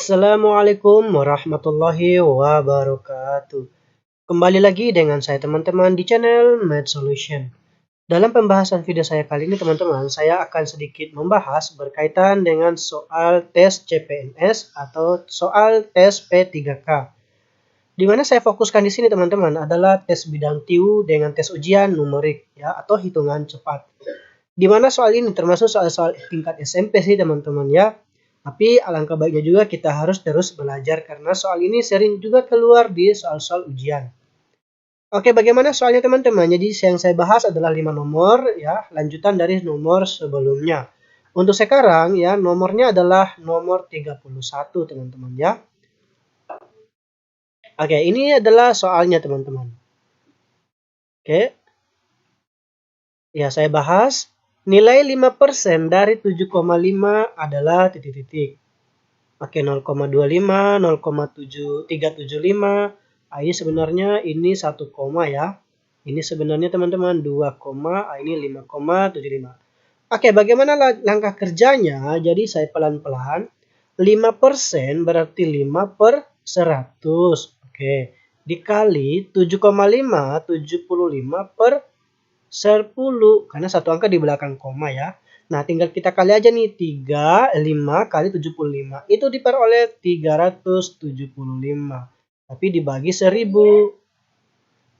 Assalamualaikum warahmatullahi wabarakatuh. Kembali lagi dengan saya teman-teman di channel Math Solution. Dalam pembahasan video saya kali ini teman-teman, saya akan sedikit membahas berkaitan dengan soal tes CPNS atau soal tes P3K. Di mana saya fokuskan di sini teman-teman adalah tes bidang TIU dengan tes ujian numerik ya atau hitungan cepat. Di mana soal ini termasuk soal-soal tingkat SMP sih teman-teman ya. Tapi alangkah baiknya juga kita harus terus belajar karena soal ini sering juga keluar di soal-soal ujian. Oke, bagaimana soalnya teman-teman? Jadi yang saya bahas adalah 5 nomor ya, lanjutan dari nomor sebelumnya. Untuk sekarang ya, nomornya adalah nomor 31 teman-teman ya. Oke, ini adalah soalnya teman-teman. Oke. Ya, saya bahas nilai 5% dari 7,5 adalah titik-titik. Oke, 0,25, 0,7375. Ini sebenarnya ini 1 koma ya. Ini sebenarnya teman-teman 2 koma, ini 5,75. Oke, bagaimana langkah kerjanya? Jadi saya pelan-pelan. 5% berarti 5 per 100. Oke, dikali 7,5, 75 per 10. Karena satu angka di belakang koma ya. Nah, tinggal kita kali aja nih 3, 5 kali 75. Itu diperoleh 375. Tapi dibagi 1000.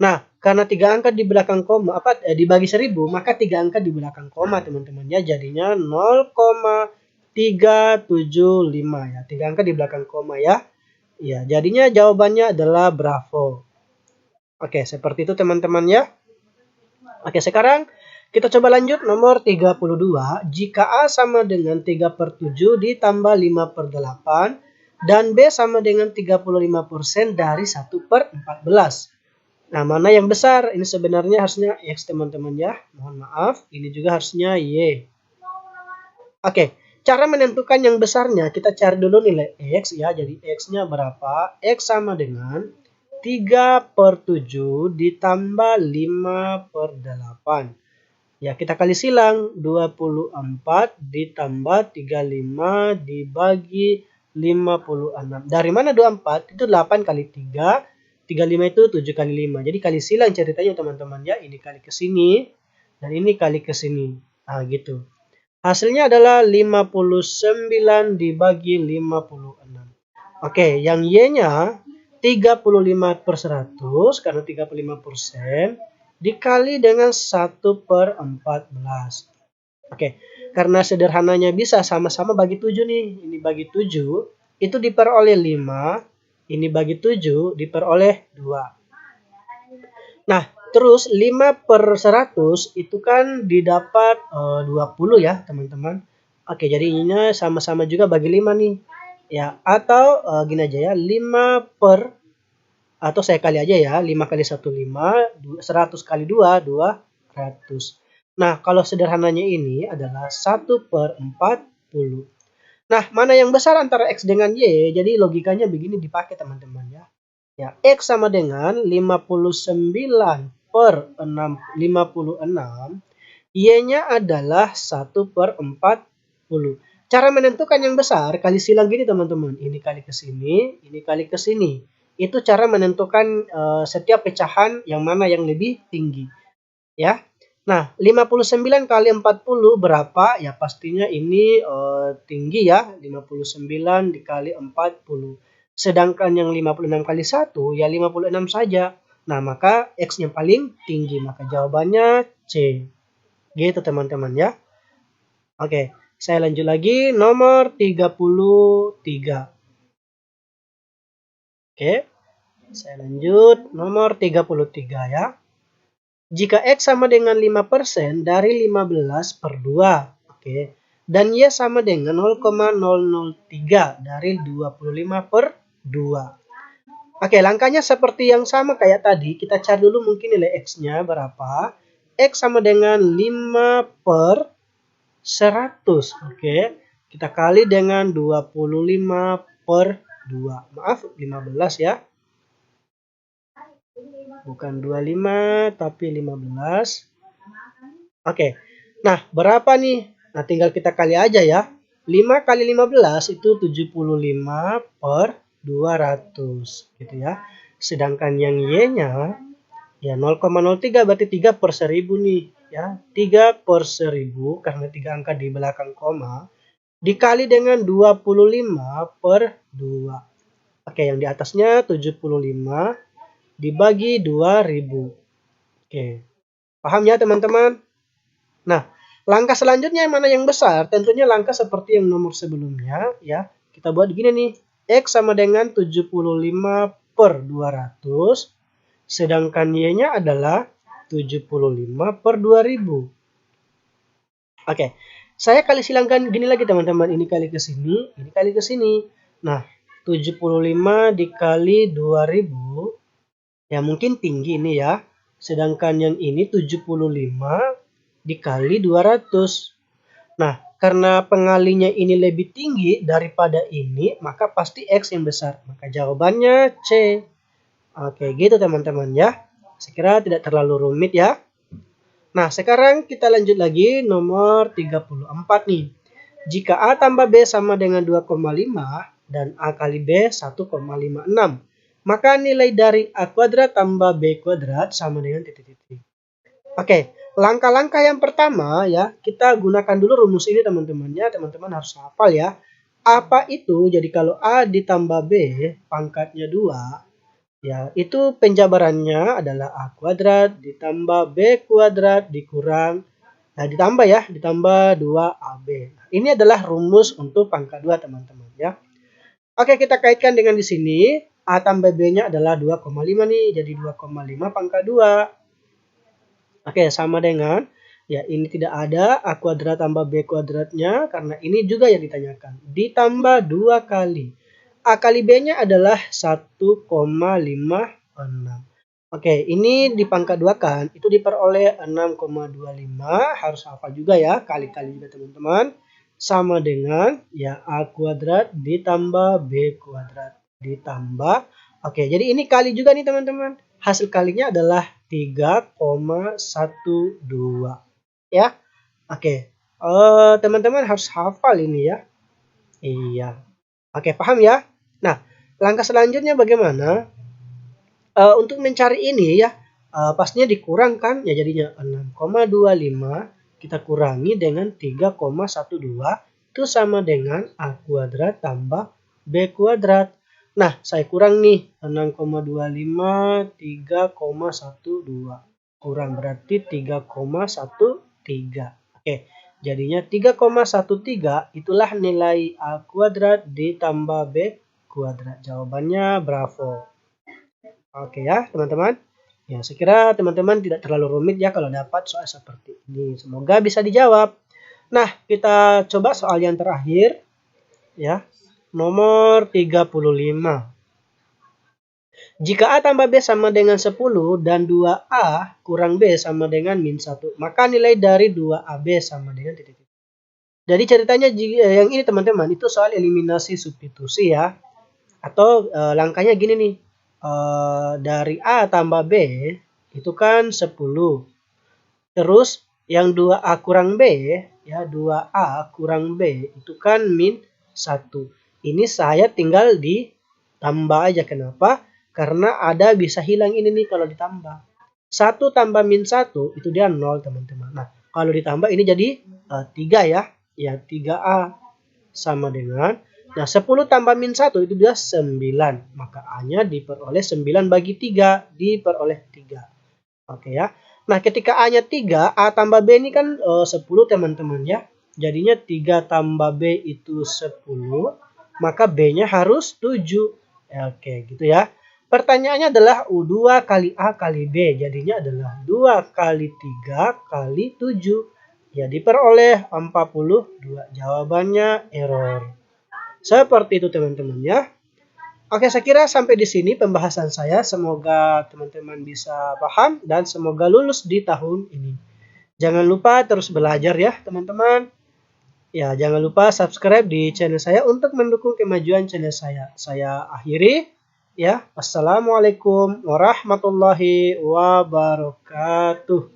Nah, karena 3 angka di belakang koma, dibagi 1000, maka 3 angka di belakang koma teman-teman ya. Jadinya 0,375 ya. 3 angka di belakang koma ya. Ya, jadinya jawabannya adalah Bravo. Oke, seperti itu teman-teman ya. Oke, sekarang kita coba lanjut nomor 32. Jika A sama dengan 3/7 ditambah 5/8 dan B sama dengan 35% dari 1/14. Nah, mana yang besar? Ini sebenarnya harusnya X teman-teman ya. Mohon maaf, ini juga harusnya Y. Oke, cara menentukan yang besarnya kita cari dulu nilai X ya. Jadi X-nya berapa? X sama dengan 3/7 ditambah 5/8. Ya, kita kali silang. 24 ditambah 35 dibagi 56. Dari mana 24? Itu 8 kali 3. 35 itu 7 kali 5. Jadi kali silang ceritanya teman-teman ya. Ini kali ke sini dan ini kali ke sini. Nah, gitu. Hasilnya adalah 59 dibagi 56. Oke, yang Y-nya 35/100 karena 35% dikali dengan 1/14. Oke, karena sederhananya bisa sama-sama bagi 7 nih. Ini bagi 7 itu diperoleh 5, ini bagi 7 diperoleh 2. Nah, terus 5/100 itu kan didapat 20 ya teman-teman. Oke, jadi ininya sama-sama juga bagi 5 nih. Ya, atau gini aja ya, 5 per, atau saya kali aja ya, 5 kali 1 5, 100 kali 2 200. Nah, kalau sederhananya ini adalah 1/40. Nah, mana yang besar antara X dengan Y? Jadi logikanya begini dipakai teman-teman ya. Ya, X sama dengan 59/56. Y-nya adalah 1/40. Cara menentukan yang besar, kali silang gini teman-teman. Ini kali ke sini, ini kali ke sini. Itu cara menentukan setiap pecahan yang mana yang lebih tinggi. Ya. Nah, 59 kali 40 berapa? Ya, pastinya ini tinggi ya. 59 dikali 40. Sedangkan yang 56 kali 1, ya 56 saja. Nah, maka X-nya paling tinggi. Maka jawabannya C. Gitu teman-teman ya. Oke, saya lanjut lagi nomor 33. Oke, saya lanjut nomor 33 ya. Jika X sama dengan 5% dari 15/2. Oke, dan Y sama dengan 0,003 dari 25/2. Oke, langkahnya seperti yang sama kayak tadi. Kita cari dulu mungkin nilai X-nya berapa. X sama dengan 5/100. Oke, kita kali dengan 25/2. Maaf, 15 ya. Bukan 25 tapi 15. Oke. Nah, berapa nih? Nah, tinggal kita kali aja ya. 5 kali 15 itu 75 per 200 gitu ya. Sedangkan yang Y-nya ya 0,03 berarti 3 per 1000 nih ya. 3 per 1000 karena 3 angka di belakang koma dikali dengan 25 per 2. Oke, yang di atasnya 75 dibagi 2000. Oke. Paham ya teman-teman? Nah, langkah selanjutnya mana yang besar? Tentunya langkah seperti yang nomor sebelumnya ya. Kita buat gini nih. X sama dengan 75 per 200. Sedangkan Y-nya adalah 75 per 2000. Oke. Saya kali silangkan gini lagi teman-teman. Ini kali ke sini, ini kali ke sini. Nah, 75 dikali 2000. Ya mungkin tinggi ini ya. Sedangkan yang ini 75 dikali 200. Nah, karena pengalinya ini lebih tinggi daripada ini, maka pasti X yang besar. Maka jawabannya C. Oke, gitu teman-teman ya. Saya kira tidak terlalu rumit ya. Nah, sekarang kita lanjut lagi nomor 34 nih. Jika A tambah B sama dengan 2,5 dan A kali B 1,56. Maka nilai dari A kuadrat tambah B kuadrat sama dengan titik-titik. Oke, langkah-langkah yang pertama ya, kita gunakan dulu rumus ini teman-teman ya. Teman-teman harus hafal ya. Apa itu? Jadi kalau A ditambah B pangkatnya 2, ya itu penjabarannya adalah A kuadrat ditambah B kuadrat dikurang, nah ditambah 2AB. Ini adalah rumus untuk pangkat 2 teman-teman ya. Oke, kita kaitkan dengan di sini. A tambah B-nya adalah 2,5 nih. Jadi 2,5 pangkat 2. Oke, sama dengan, ya ini tidak ada A kuadrat tambah B kuadratnya. Karena ini juga yang ditanyakan. Ditambah 2 kali. A kali B-nya adalah 1,56. Oke, ini di pangkat 2 kan. Itu diperoleh 6,25. Harus hafal juga ya. Kali-kali juga teman-teman. Sama dengan ya A kuadrat ditambah B kuadrat ditambah. Oke, jadi ini kali juga nih teman-teman. Hasil kalinya adalah 3,12 ya. Oke, teman-teman harus hafal ini ya. Iya. Oke, paham ya. Nah, langkah selanjutnya bagaimana? Untuk mencari ini ya, pastinya dikurangkan ya, jadinya 6,25 kita kurangi dengan 3,12 itu sama dengan A kuadrat tambah B kuadrat. Nah, saya kurang nih 6,25 3,12 kurang berarti 3,13. Oke, jadinya 3,13 itulah nilai A kuadrat ditambah B kuadrat. Jawabannya bravo. Oke ya teman-teman. Ya, saya kira teman-teman tidak terlalu rumit ya kalau dapat soal seperti ini. Semoga bisa dijawab. Nah, kita coba soal yang terakhir ya. Nomor 35. Jika A tambah B sama dengan 10 dan 2A kurang B sama dengan min 1, maka nilai dari 2AB sama dengan titik. Jadi ceritanya yang ini teman-teman itu soal eliminasi substitusi ya. Atau langkahnya gini nih. Dari A tambah B itu kan 10. Terus yang 2A kurang B ya, 2A kurang B itu kan min 1. Ini saya tinggal ditambah aja. Kenapa? Karena ada bisa hilang ini nih kalau ditambah. 1 tambah min 1 itu dia 0 teman-teman. Nah, kalau ditambah ini jadi 3 ya. Ya 3A sama dengan, nah 10 tambah min 1 itu dia 9. Maka A-nya diperoleh 9 bagi 3. Diperoleh 3. Oke ya. Nah ketika A-nya 3. A tambah B ini kan 10 teman-teman ya. Jadinya 3 tambah B itu 10. Maka B-nya harus 7. Oke gitu ya. Pertanyaannya adalah U2 kali A kali B. Jadinya adalah 2 kali 3 kali 7. Ya diperoleh 42. Jawabannya error. Seperti itu teman-teman ya. Oke, saya kira sampai di sini pembahasan saya. Semoga teman-teman bisa paham dan semoga lulus di tahun ini. Jangan lupa terus belajar ya teman-teman. Ya, jangan lupa subscribe di channel saya untuk mendukung kemajuan channel saya. Saya akhiri ya. Wassalamualaikum warahmatullahi wabarakatuh.